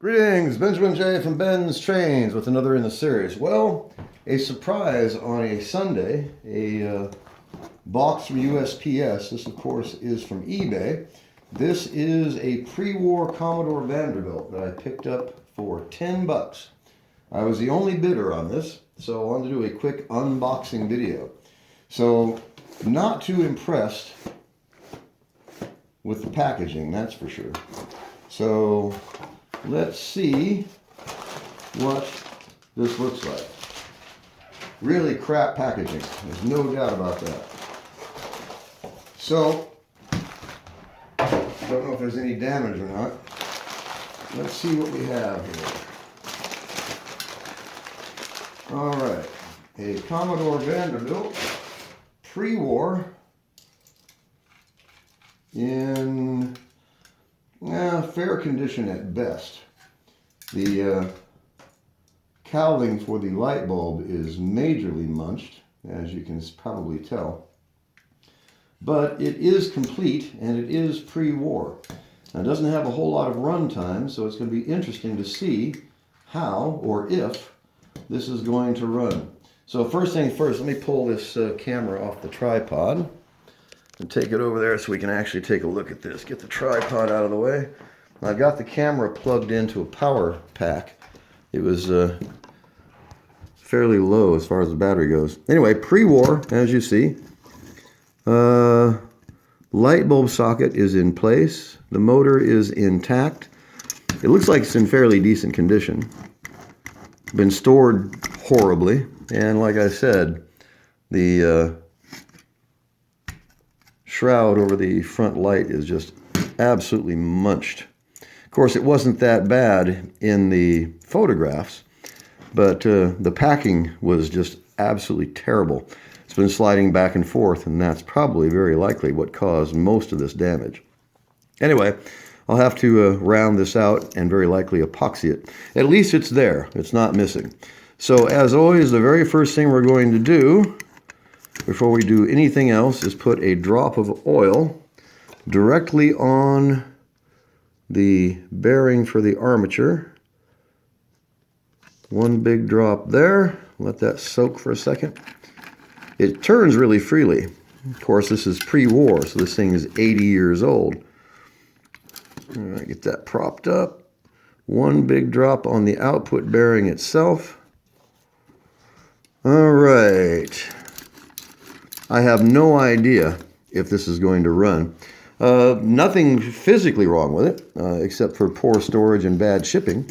Greetings, Benjamin J. from BENZTRAINZ with another in the series. Well, a surprise on a Sunday, a box from USPS. This, of course, is from eBay. This is a pre-war Commodore Vanderbilt that I picked up for 10 bucks. I was the only bidder on this, so I wanted to do a quick unboxing video. So, not too impressed with the packaging, that's for sure. So, let's see what this looks like. Really crap packaging. There's no doubt about that. So, don't know if there's any damage or not. Let's see what we have here. Alright. A Commodore Vanderbilt pre-war in fair condition at best. The cowling for the light bulb is majorly munched, as you can probably tell. But it is complete and it is pre-war. Now, it doesn't have a whole lot of run time, so it's going to be interesting to see how or if this is going to run. So first thing first, let me pull this camera off the tripod and take it over there so we can actually take a look at this. Get the tripod out of the way. I've got the camera plugged into a power pack. It was fairly low as far as the battery goes. Anyway, pre-war, as you see. Light bulb socket is in place. The motor is intact. It looks like it's in fairly decent condition. Been stored horribly. And like I said, the shroud over the front light is just absolutely munched. Of course, it wasn't that bad in the photographs, but the packing was just absolutely terrible. It's been sliding back and forth, and that's probably very likely what caused most of this damage. Anyway, I'll have to round this out and very likely epoxy it. At least it's there. It's not missing. So as always, the very first thing we're going to do before we do anything else is put a drop of oil directly on the bearing for the armature. One big drop there. Let that soak for a second. It turns really freely. Of course, this is pre-war, so this thing is 80 years old. All right, get that propped up. One big drop on the output bearing itself. All right. I have no idea if this is going to run. Nothing physically wrong with it, except for poor storage and bad shipping.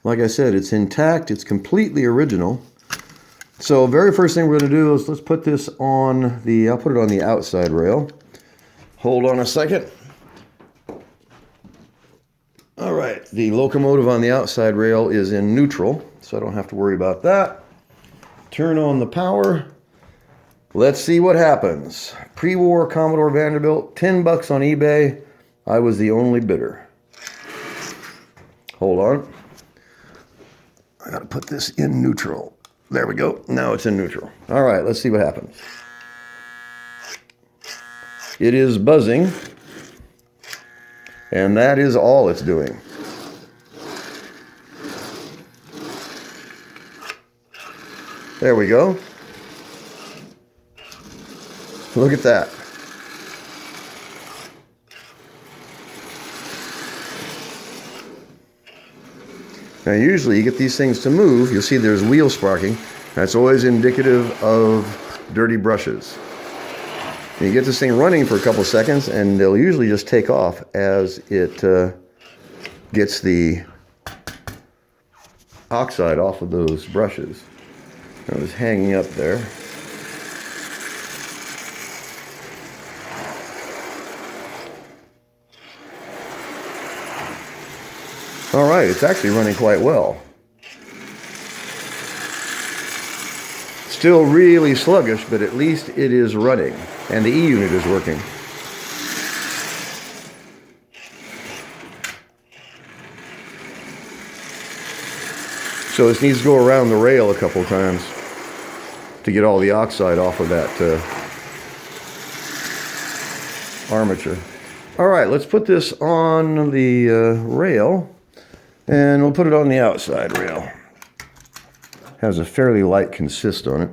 Like I said, it's intact, it's completely original. So very first thing we're going to do is let's put this on the, I'll put it on the outside rail. Hold on a second. All right, the locomotive on the outside rail is in neutral, so I don't have to worry about that. Turn on the power. Let's see what happens. Pre-war Commodore Vanderbilt, 10 bucks on eBay. I was the only bidder. Hold on. I gotta put this in neutral. There we go. Now it's in neutral. All right, let's see what happens. It is buzzing, and that is all it's doing. There we go. Look at that. Now usually you get these things to move, you'll see there's wheel sparking. That's always indicative of dirty brushes. And you get this thing running for a couple seconds and they'll usually just take off as it gets the oxide off of those brushes. It was hanging up there. All right, it's actually running quite well. Still really sluggish, but at least it is running. And the E unit is working. So this needs to go around the rail a couple times to get all the oxide off of that armature. All right, let's put this on the rail. And we'll put it on the outside rail. Has a fairly light consist on it.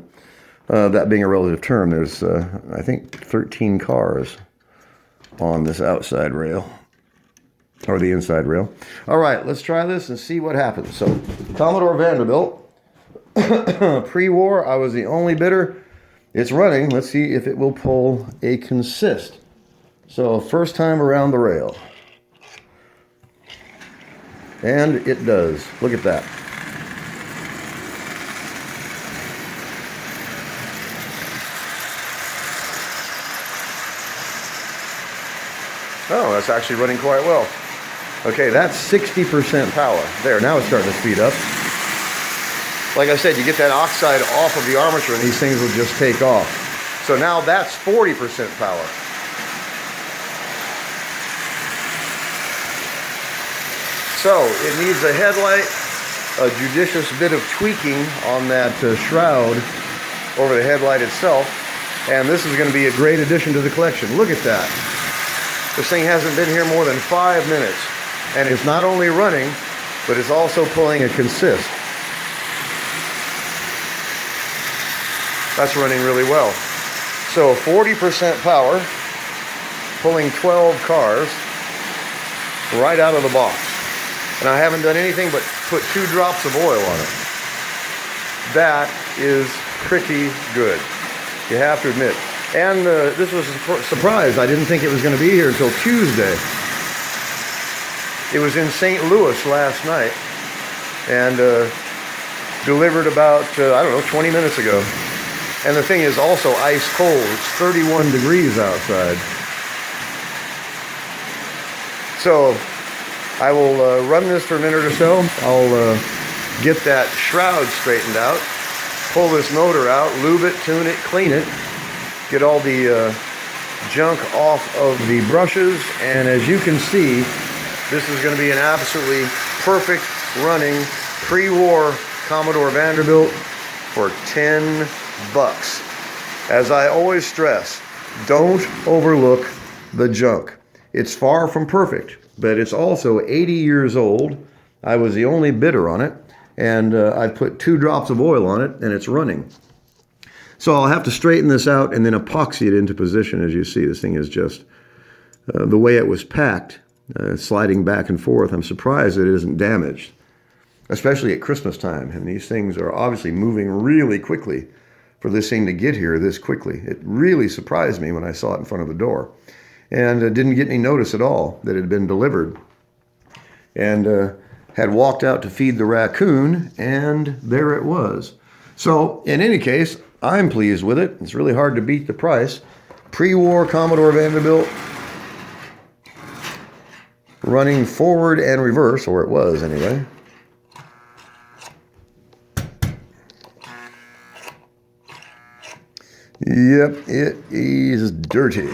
That being a relative term, there's, I think, 13 cars on this outside rail, or the inside rail. All right, let's try this and see what happens. So, Commodore Vanderbilt, pre-war, I was the only bidder. It's running. Let's see if it will pull a consist. So, first time around the rail. And it does. Look at that. Oh, that's actually running quite well. Okay, that's 60% power. There, now it's starting to speed up. Like I said, you get that oxide off of the armature and these things will just take off. So now that's 40% power. So it needs a headlight, a judicious bit of tweaking on that shroud over the headlight itself. And this is going to be a great addition to the collection. Look at that. This thing hasn't been here more than 5 minutes. And it's not only running, but it's also pulling a consist. That's running really well. So 40% power, pulling 12 cars right out of the box. And I haven't done anything but put 2 drops of oil on it. That is pretty good, you have to admit. And this was a surprise. I didn't think it was going to be here until Tuesday. It was in St. Louis last night and delivered about, I don't know, 20 minutes ago. And the thing is also ice cold. It's 31 degrees outside. So I will run this for a minute or so. I'll get that shroud straightened out, pull this motor out, lube it, tune it, clean it, get all the junk off of the brushes, and as you can see, this is going to be an absolutely perfect running pre-war Commodore Vanderbilt for 10 bucks. As I always stress, don't overlook the junk. It's far from perfect, but it's also 80 years old. I was the only bidder on it, and I put 2 drops of oil on it, and it's running. So I'll have to straighten this out and then epoxy it into position. As you see, this thing is just the way it was packed, sliding back and forth. I'm surprised that it isn't damaged, especially at Christmas time. And these things are obviously moving really quickly for this thing to get here this quickly. It really surprised me when I saw it in front of the door. And didn't get any notice at all that it had been delivered. And had walked out to feed the raccoon, and there it was. So, in any case, I'm pleased with it. It's really hard to beat the price. Pre-war Commodore Vanderbilt, running forward and reverse, or it was anyway. Yep, it is dirty.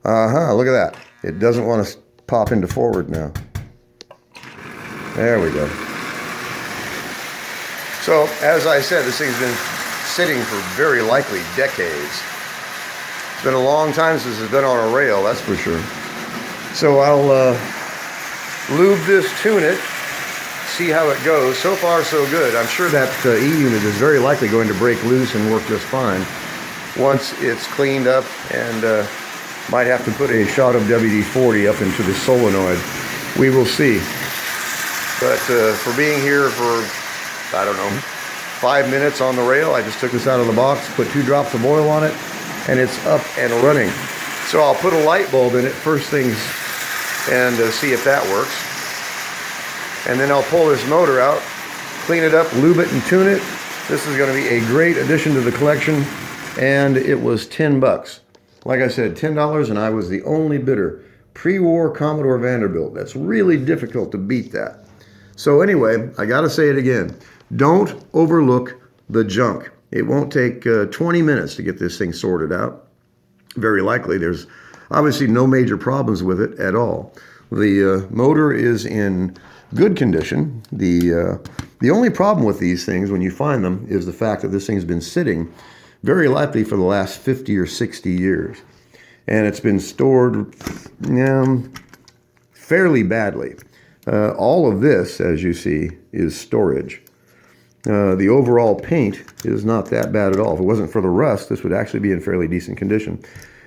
Look at that. It doesn't want to pop into forward now. There we go. So, as I said, this thing's been sitting for very likely decades. It's been a long time since it's been on a rail, that's for sure. So I'll lube this, tune it, see how it goes. So far, so good. I'm sure that E-unit is very likely going to break loose and work just fine once it's cleaned up, and might have to put a shot of WD-40 up into the solenoid. We will see. But for being here for, I don't know, 5 minutes on the rail, I just took this out of the box, put 2 drops of oil on it, and it's up and running. So I'll put a light bulb in it first things and see if that works. And then I'll pull this motor out, clean it up, lube it, and tune it. This is going to be a great addition to the collection, and it was 10 bucks. Like I said, $10, and I was the only bidder. Pre-war Commodore Vanderbilt. That's really difficult to beat that. So anyway, I got to say it again. Don't overlook the junk. It won't take 20 minutes to get this thing sorted out. Very likely. There's obviously no major problems with it at all. The motor is in good condition. The only problem with these things when you find them is the fact that this thing's been sitting very likely for the last 50 or 60 years. And it's been stored fairly badly. All of this, as you see, is storage. The overall paint is not that bad at all. If it wasn't for the rust, this would actually be in fairly decent condition.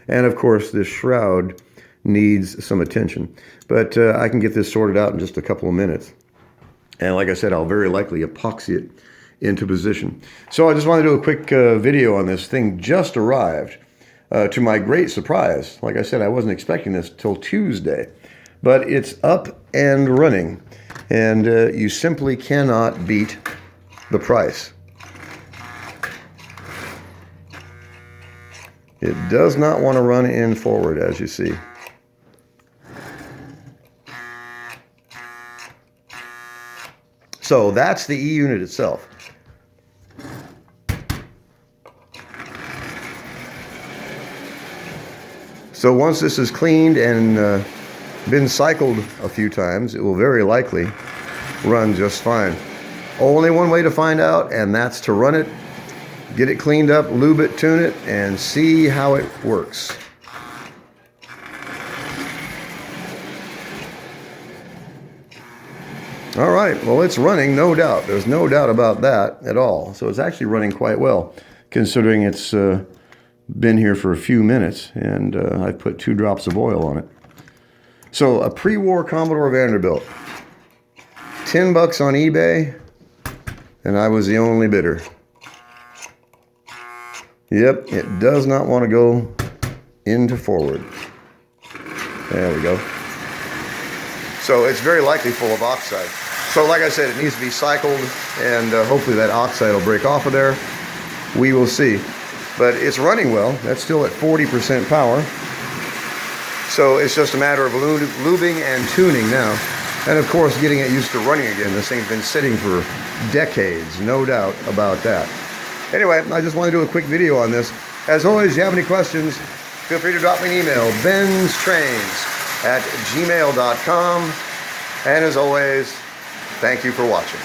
And of course, this shroud needs some attention. But I can get this sorted out in just a couple of minutes. And like I said, I'll very likely epoxy it into position. So I just want to do a quick video on this thing. Just arrived. To my great surprise. Like I said, I wasn't expecting this till Tuesday. But it's up and running. And you simply cannot beat the price. It does not want to run in forward, as you see. So that's the E-unit itself. So once this is cleaned and been cycled a few times, it will very likely run just fine. Only one way to find out, and that's to run it, get it cleaned up, lube it, tune it, and see how it works. All right, well, it's running, no doubt. There's no doubt about that at all. So it's actually running quite well, considering it's been here for a few minutes, and I put 2 drops of oil on it. So a pre-war Commodore Vanderbilt, $10 on eBay, and I was the only bidder. Yep, it does not want to go into forward. There we go. So it's very likely full of oxide. So like I said, it needs to be cycled, and hopefully that oxide will break off of there. We will see. But it's running well. That's still at 40% power. So it's just a matter of lubing and tuning now. And of course, getting it used to running again. This thing's been sitting for decades, no doubt about that. Anyway, I just want to do a quick video on this. As always, if you have any questions, feel free to drop me an email, BENZTRAINZ@gmail.com. And as always, thank you for watching.